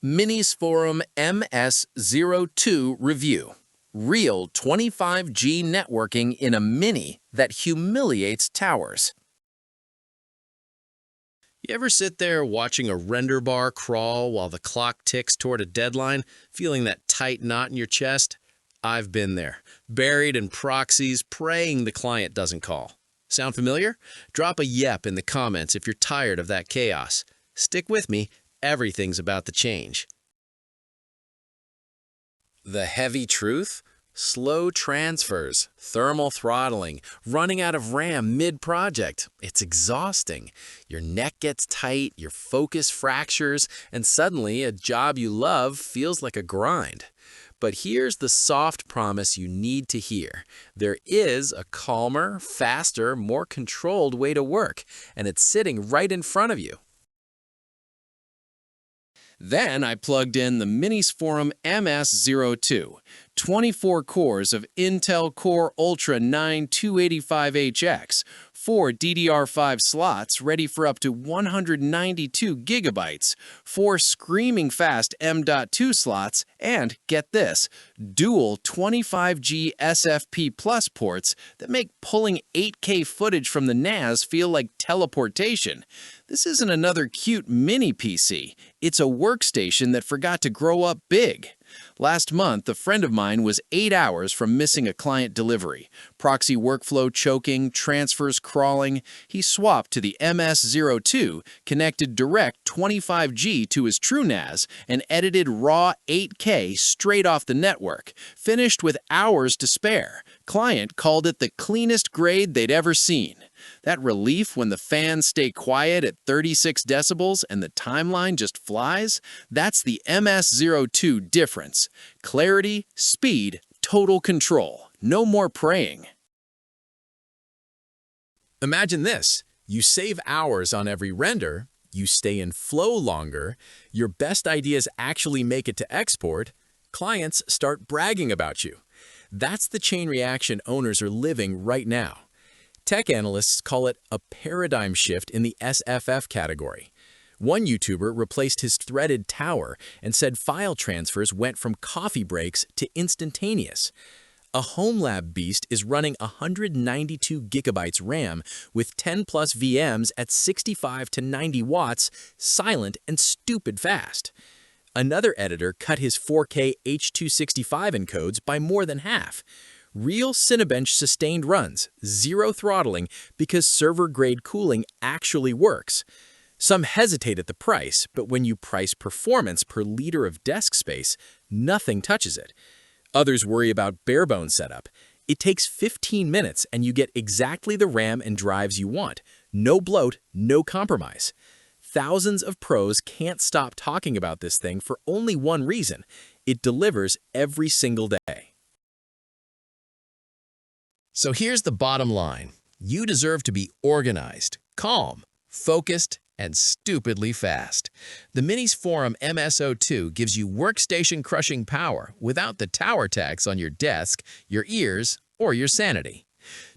MINISFORUM MS-02 Review. Real 25G networking in a Mini that humiliates towers. You ever sit there watching a render bar crawl while the clock ticks toward a deadline, feeling that tight knot in your chest? I've been there, buried in proxies, praying the client doesn't call. Sound familiar? Drop a yep in the comments if you're tired of that chaos. Stick with me, everything's about to change. The heavy truth? Slow transfers, thermal throttling, running out of RAM mid-project. It's exhausting. Your neck gets tight, your focus fractures, and suddenly a job you love feels like a grind. But here's the soft promise you need to hear. There is a calmer, faster, more controlled way to work, and it's sitting right in front of you. Then I plugged in the MINISFORUM MS-02, 24 cores of Intel Core Ultra 9 285HX, 4 DDR5 slots ready for up to 192 gigabytes, 4 screaming fast M.2 slots, and, get this, dual 25G SFP Plus ports that make pulling 8K footage from the NAS feel like teleportation. This isn't another cute mini PC. It's a workstation that forgot to grow up big. Last month, a friend of mine was 8 hours from missing a client delivery. Proxy workflow choking, transfers crawling. He swapped to the MS-02, connected direct 25G to his TrueNAS, and edited raw 8K straight off the network. Finished with hours to spare. Client called it the cleanest grade they'd ever seen. That relief when the fans stay quiet at 36 decibels and the timeline just flies, that's the MS-02 difference. Clarity, speed, total control. No more praying. Imagine this. You save hours on every render, you stay in flow longer, your best ideas actually make it to export, clients start bragging about you. That's the chain reaction owners are living right now. Tech analysts call it a paradigm shift in the SFF category. One YouTuber replaced his threaded tower and said file transfers went from coffee breaks to instantaneous. A home lab beast is running 192 gigabytes RAM with 10 plus VMs at 65 to 90 watts, silent and stupid fast. Another editor cut his 4K H.265 encodes by more than half. Real Cinebench sustained runs, zero throttling, because server-grade cooling actually works. Some hesitate at the price, but when you price performance per liter of desk space, nothing touches it. Others worry about Barebone setup. It takes 15 minutes and you get exactly the RAM and drives you want. No bloat, no compromise. Thousands of pros can't stop talking about this thing for only one reason. It delivers every single day. So here's the bottom line. You deserve to be organized, calm, focused, and stupidly fast. The MINISFORUM MS-02 gives you workstation-crushing power without the tower tax on your desk, your ears, or your sanity.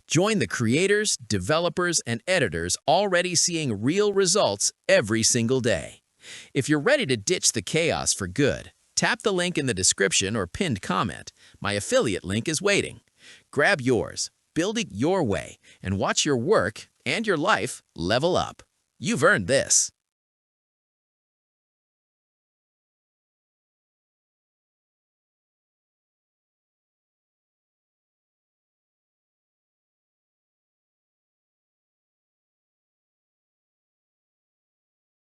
Join the creators, developers, and editors already seeing real results every single day. If you're ready to ditch the chaos for good, tap the link in the description or pinned comment. My affiliate link is waiting. Grab yours, build it your way, and watch your work and your life level up. You've earned this.